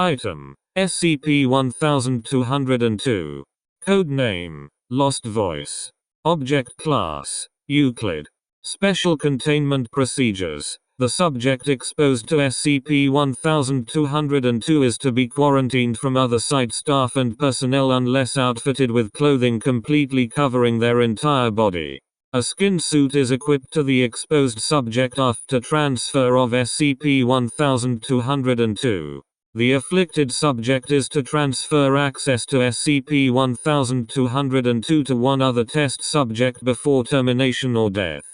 Item: SCP-1202. Code name: Lost Voice. Object Class: Euclid. Special Containment Procedures: the subject exposed to SCP-1202 is to be quarantined from other site staff and personnel unless outfitted with clothing completely covering their entire body. A skin suit is equipped to the exposed subject after transfer of SCP-1202. The afflicted subject is to transfer access to SCP-1202 to one other test subject before termination or death.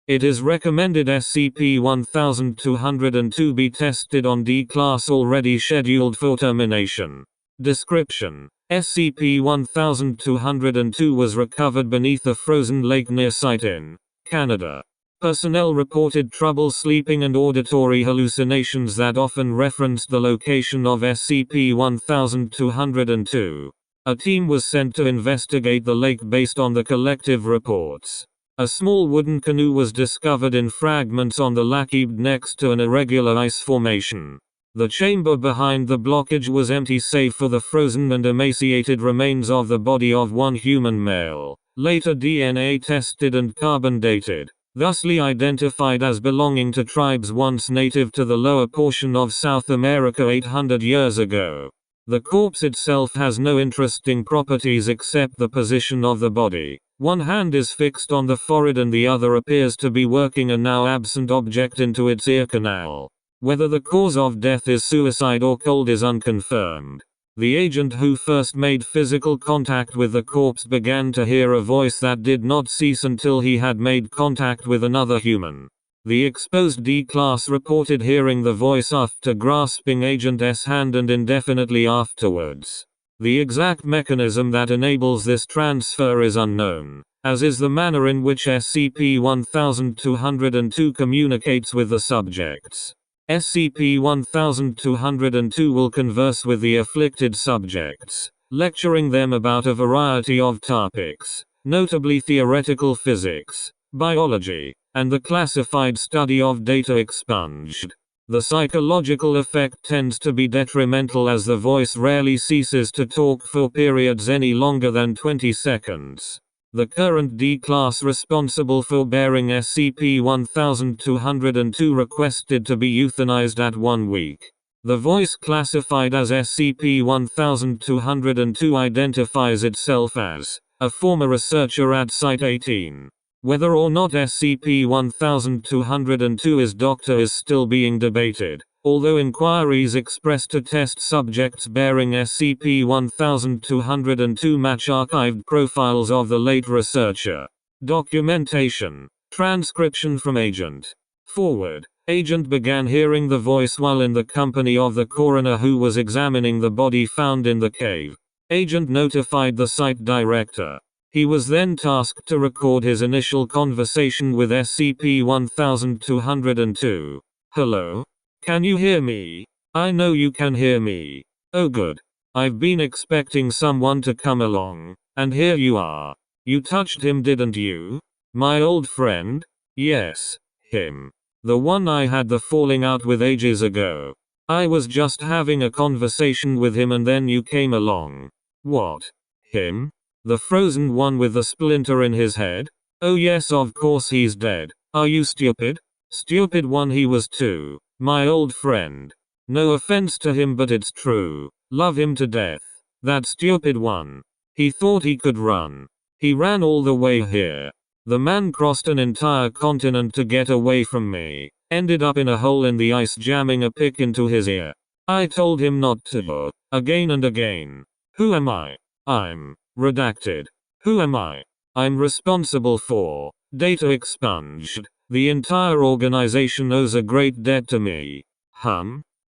It is recommended SCP-1202 be tested on D-Class already scheduled for termination. Description: SCP-1202 was recovered beneath a frozen lake near site in Canada. Personnel reported trouble sleeping and auditory hallucinations that often referenced the location of SCP-1202. A team was sent to investigate the lake based on the collective reports. A small wooden canoe was discovered in fragments on the lake next to an irregular ice formation. The chamber behind the blockage was empty save for the frozen and emaciated remains of the body of one human male, later DNA tested and carbon dated, thusly identified as belonging to tribes once native to the lower portion of South America 800 years ago. The corpse itself has no interesting properties except the position of the body. One hand is fixed on the forehead and the other appears to be working a now absent object into its ear canal. Whether the cause of death is suicide or cold is unconfirmed. The agent who first made physical contact with the corpse began to hear a voice that did not cease until he had made contact with another human. The exposed D-Class reported hearing the voice after grasping Agent S' hand and indefinitely afterwards. The exact mechanism that enables this transfer is unknown, as is the manner in which SCP-1202 communicates with the subjects. SCP-1202 will converse with the afflicted subjects, lecturing them about a variety of topics, notably theoretical physics, biology, and the classified study of data expunged. The psychological effect tends to be detrimental as the voice rarely ceases to talk for periods any longer than 20 seconds. The current D-Class responsible for bearing SCP-1202 requested to be euthanized at 1 week. The voice classified as SCP-1202 identifies itself as a former researcher at Site-18. Whether or not SCP-1202 is doctor is still being debated, although inquiries expressed to test subjects bearing SCP-1202 match archived profiles of the late researcher. Documentation. Transcription from Agent. Forward. Agent began hearing the voice while in the company of the coroner who was examining the body found in the cave. Agent notified the site director. He was then tasked to record his initial conversation with SCP-1202. Hello? Can you hear me? I know you can hear me. Oh good. I've been expecting someone to come along, and here you are. You touched him, didn't you? My old friend? Yes, him. The one I had the falling out with ages ago. I was just having a conversation with him and then you came along. What? Him? The frozen one with the splinter in his head? Oh yes, of course he's dead. Are you stupid? Stupid one he was too. My old friend. No offense to him but it's true. Love him to death. That stupid one. He thought he could run. He ran all the way here. The man crossed an entire continent to get away from me. Ended up in a hole in the ice jamming a pick into his ear. I told him not to. Again and again. Who am I? I'm redacted. Who am I? I'm responsible for data expunged. The entire organization owes a great debt to me.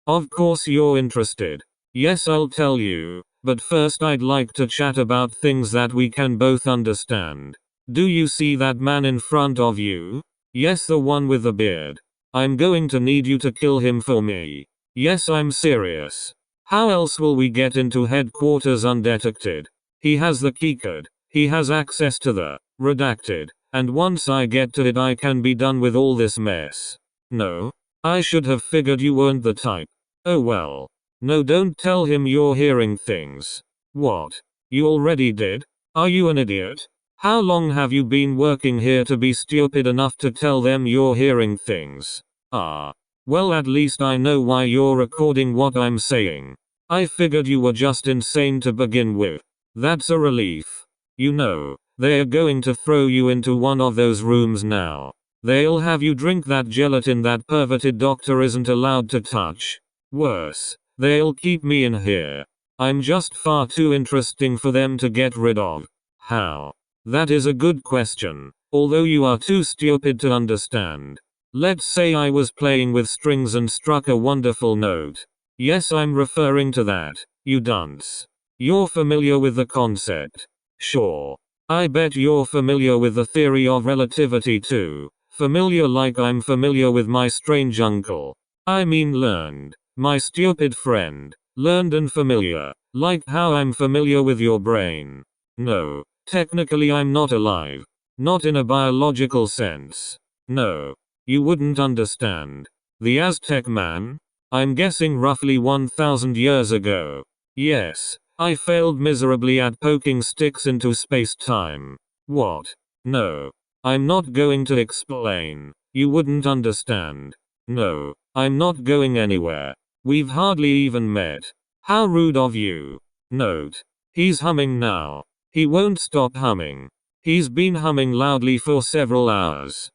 Of course you're interested. Yes, I'll tell you, but first I'd like to chat about things that we can both understand. Do you see that man in front of you? Yes, the one with the beard. I'm going to need you to kill him for me. Yes, I'm serious. How else will we get into headquarters undetected? He has the keycode. He has access to the redacted. And once I get to it I can be done with all this mess. No? I should have figured you weren't the type. Oh well. No, don't tell him you're hearing things. What? You already did? Are you an idiot? How long have you been working here to be stupid enough to tell them you're hearing things? Ah. Well, at least I know why you're recording what I'm saying. I figured you were just insane to begin with. That's a relief. You know, they're going to throw you into one of those rooms now. They'll have you drink that gelatin that perverted doctor isn't allowed to touch. Worse, they'll keep me in here. I'm just far too interesting for them to get rid of. How? That is a good question, although you are too stupid to understand. Let's say I was playing with strings and struck a wonderful note. Yes, I'm referring to that, you dunce. You're familiar with the concept. Sure. I bet you're familiar with the theory of relativity too. Familiar like I'm familiar with my strange uncle. I mean learned. My stupid friend. Learned and familiar. Like how I'm familiar with your brain. No. Technically I'm not alive. Not in a biological sense. No. You wouldn't understand. The Aztec man? I'm guessing roughly 1,000 years ago. Yes, I failed miserably at poking sticks into space-time. What? No. I'm not going to explain. You wouldn't understand. No, I'm not going anywhere. We've hardly even met. How rude of you. Note. He's humming now. He won't stop humming. He's been humming loudly for several hours.